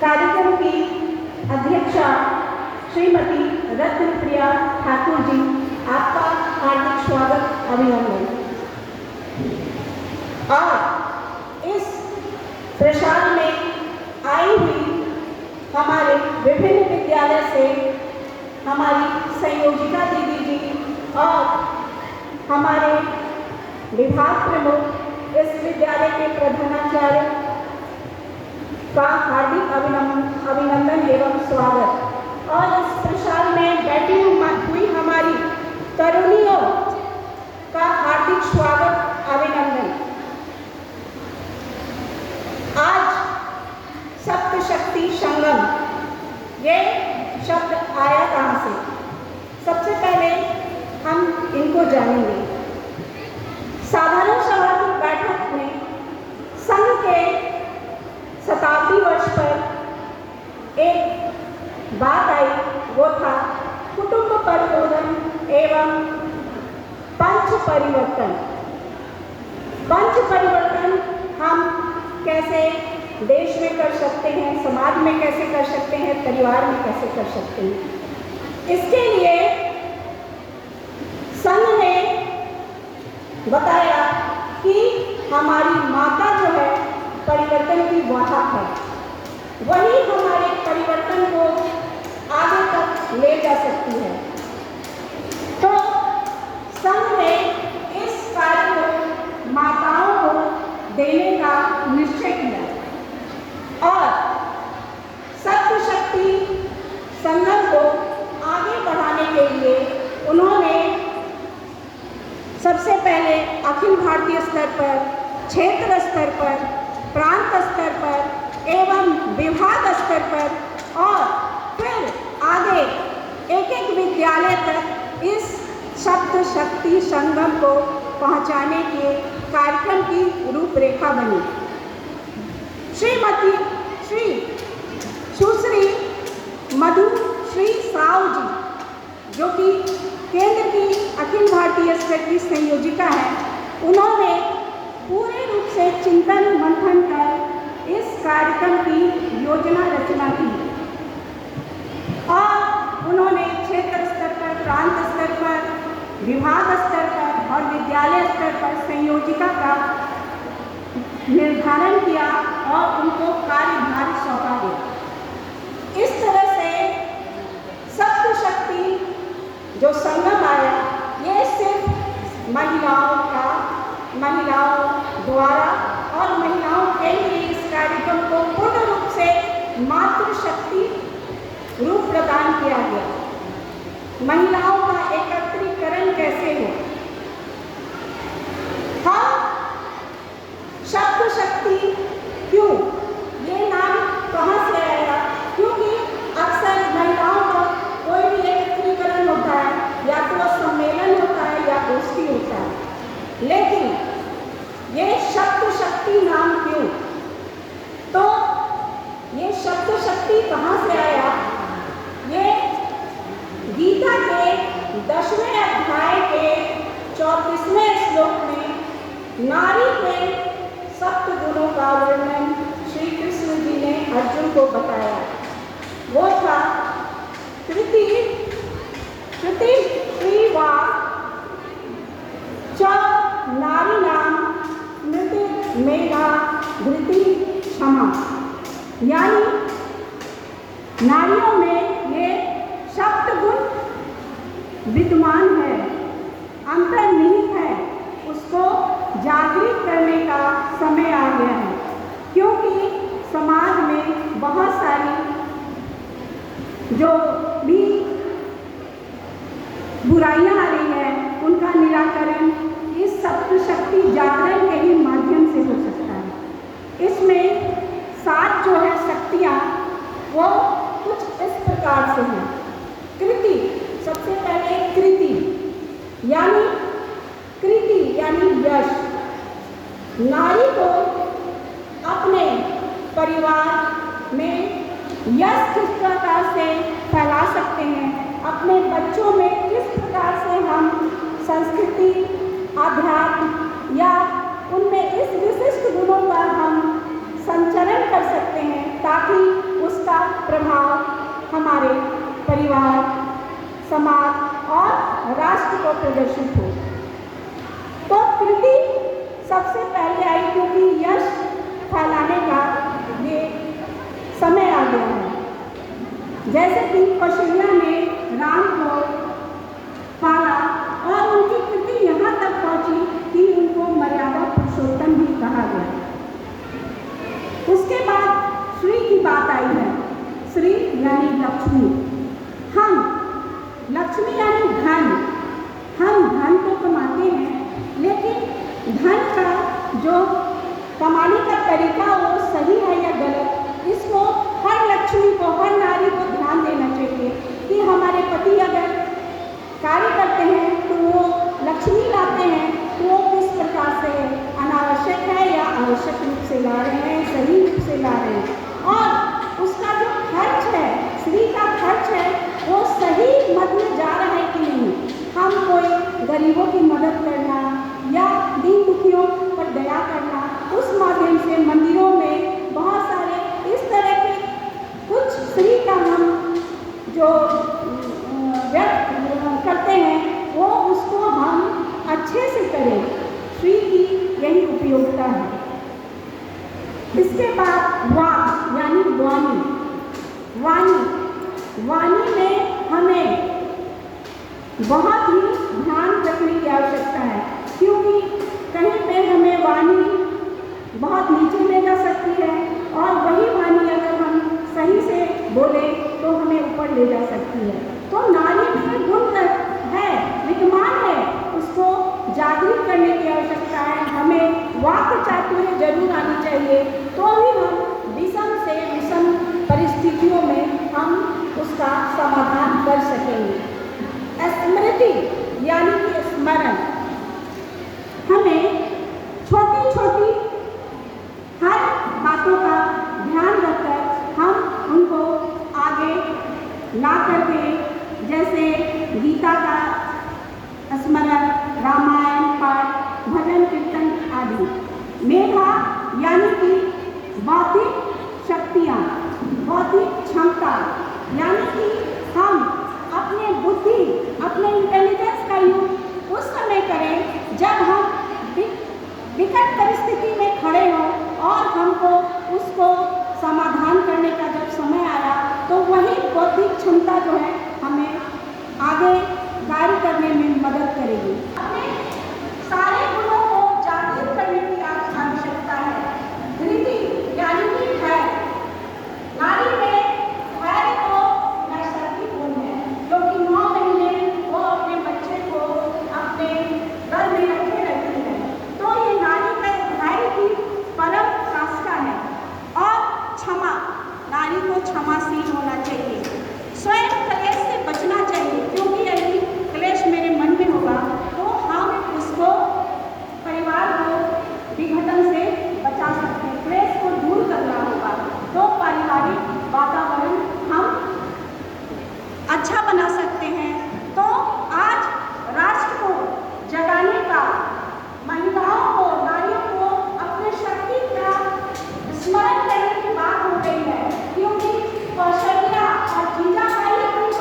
कार्यक्रम की अध्यक्षा श्रीमती रत्नप्रिया ठाकुर जी, आपका हार्दिक स्वागत, अभिनंदन। और इस प्रसाद में आई हुई हमारे विभिन्न विद्यालय से हमारी संयोजिका दीदी जी और हमारे विभाग प्रमुख, इस विद्यालय के प्रधानाचार्य का हार्दिक अभिनंदन एवं स्वागत। और इस प्रसाद में बैठी हुई हमारी तरुणियों का हार्दिक स्वागत, अभिनंदन। आज सप्तशक्ति संगम, ये शब्द आया कहाँ से? सबसे पहले हम इनको जानेंगे। साधारण सभा की बैठक में संघ के शताब्दी वर्ष पर एक बात आई, वो था कुटुंब परिवर्तन एवं पंच परिवर्तन। पंच परिवर्तन हम कैसे देश में कर सकते हैं, समाज में कैसे कर सकते हैं, परिवार में कैसे कर सकते हैं। इसके लिए संघ ने बताया कि हमारी माता जो है परिवर्तन की वाहक है, वही हमारे परिवर्तन को आगे तक ले जा सकती है। तो संघ ने इस कार्य को माताओं को देने का निश्चय किया और सप्तशक्ति संगम को आगे बढ़ाने के लिए उन्होंने सबसे पहले अखिल भारतीय स्तर पर, क्षेत्र स्तर पर, प्रांत स्तर पर एवं विभाग स्तर पर और फिर आगे एक एक विद्यालय तक इस सप्तशक्ति संगम को पहुंचाने के कार्यक्रम की रूपरेखा बनी। श्री सुश्री मधुश्री साव जी, जो कि केंद्र की अखिल भारतीय स्तर की संयोजिका है, उन्होंने पूरे रूप से चिंतन मंथन कर इस कार्यक्रम की योजना रचना की और उन्होंने क्षेत्र स्तर पर, प्रांत स्तर पर, विभाग स्तर पर और विद्यालय स्तर पर संयोजिका का निर्धारण किया और उनको कार्यभार सौंपा गया। इस तरह से सप्तशक्ति जो संगम आया, ये सिर्फ महिलाओं द्वारा और महिलाओं के लिए इस कार्यक्रम को पूर्ण रूप से मातृशक्ति रूप प्रदान किया गया। महिलाओं का एकत्रीकरण कैसे हो? हम सप्तशक्ति क्यों, ये नाम कहाँ से आया? क्योंकि अक्सर महिलाओं का कोई भी एकत्रीकरण होता है, या तो सम्मेलन होता है या गोष्ठी होता है, लेकिन ये सप्तशक्ति नाम क्यों? तो ये सप्तशक्ति कहाँ से आया? ये गीता के 10वें अध्याय के 34वें श्लोक में नारी के सप्त गुणों का वर्णन श्री कृष्ण जी ने अर्जुन को बताया। वो था कृति श्रीवा च नारी नाम स्मृति मेधा धृति क्षमा, यानी नारियों में ये सप्त गुण विद्यमान है, अंतर्निहित है, उसको जागृत करने का समय आ गया है। क्योंकि समाज में बहुत सारी जो भी बुराइयां आ रही हैं, उनका निराकरण इस सप्तशक्ति जागरण के ही माध्यम से हो सकता है। इसमें 7 जो है शक्तियाँ, वो कुछ इस प्रकार से हैं। कृति, सबसे पहले कृति यानी यश। नारी को अपने परिवार में यश किस प्रकार से फैला सकते हैं, अपने बच्चों में किस प्रकार से हम संस्कृति, अध्यात्म या उनमें इस विशिष्ट गुणों का हम संचरण कर सकते हैं, ताकि उस प्रभाव हमारे परिवार, समाज और राष्ट्र को प्रदर्शित हो। तो कृति सबसे पहले आई क्योंकि यश फैलाने का ये समय आ गया है। जैसे कि कौशल्या ने राम को पाला और उनकी कृति यहाँ तक पहुँची कि उनको मर्यादा पुरुषोत्तम भी कहा गया। उसके बाद श्री की बात आई है। श्री यानी लक्ष्मी। हम लक्ष्मी यानी धन। हम धन तो कमाते हैं, लेकिन धन का जो कमाने का तरीका वो सही है या गलत, इसको हर लक्ष्मी को, हर नारी को ध्यान देना चाहिए कि हमारे पति अगर कार्य करते हैं तो वो लक्ष्मी लाते हैं तो वो किस प्रकार से अनावश्यक है या आवश्यक रूप से ला रहे हैं, सही रूप से ला रहे हैं, और उसका जो खर्च है, श्री का खर्च है, वो सही मद में जा रहा है कि नहीं। हम कोई गरीबों की मदद करना या दीन दुखियों पर दया करना, उस माध्यम से मंदिरों में बहुत सारे इस तरह के कुछ श्री का हम जो व्यक्त करते हैं वो उसको हम अच्छे से करें। श्री की यही उपयोगिता है। इसके बाद वाक यानी वाणी। वाणी में हमें बहुत ही ध्यान रखने की आवश्यकता है, क्योंकि कहीं पे हमें वाणी बहुत नीचे ले जा सकती है और वही वाणी अगर हम सही से बोले तो हमें ऊपर ले जा सकती है। तो नारी में गुण है, विद्यमान है, उसको जागृत करने की आवश्यकता है। हमें वाक चातुर्य जरूर आनी चाहिए, तो ही हम विषम से विषम परिस्थितियों में हम उसका समाधान कर सकेंगे। स्मृति यानी कि स्मरण। हमें छोटी छोटी हर बातों का ध्यान रखकर हम उनको आगे ला करके, जैसे गीता का स्मरण, रामायण पाठ, भजन कीर्तन आदि। मेधा यानी कि बौद्धिक शक्तियाँ, बौद्धिक क्षमता, यानी कि हम अपने बुद्धि, अपने इंटेलिजेंस का यूज उस समय करें जब हम विकट परिस्थिति में खड़े हों और हमको उसको समाधान करने का जब समय आया, तो वही बौद्धिक क्षमता जो है हमें आगे कार्य करने में मदद करेगी। अपने सारे गुणों को जागृत करने की आवश्यकता है। धृति यानी कि धैर्य। नारी में धैर्य को नैसर्गिक गुण है, क्योंकि 9 महीने वो अपने बच्चे को अपने गर्भ में रखे रहती है। तो ये नारी का धैर्य की परम शास्त्रा है। और क्षमा, नारी को क्षमाशील होना चाहिए। स्वयं क्लेश से बचना चाहिए, क्योंकि यदि क्लेश मेरे मन में होगा तो हम उसको, परिवार को विघटन से बचा सकते हैं। क्लेश को दूर करना होगा तो पारिवारिक वातावरण हम अच्छा बना सकते हैं। तो आज राष्ट्र को जगाने का, महिलाओं को, नारियों को अपने शक्ति का स्मरण करने की बात हो गई है, क्योंकि कौशल्या और जीजाबाई अपनी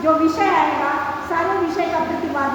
जो विषय आएगा सारे विषय का प्रतिपादन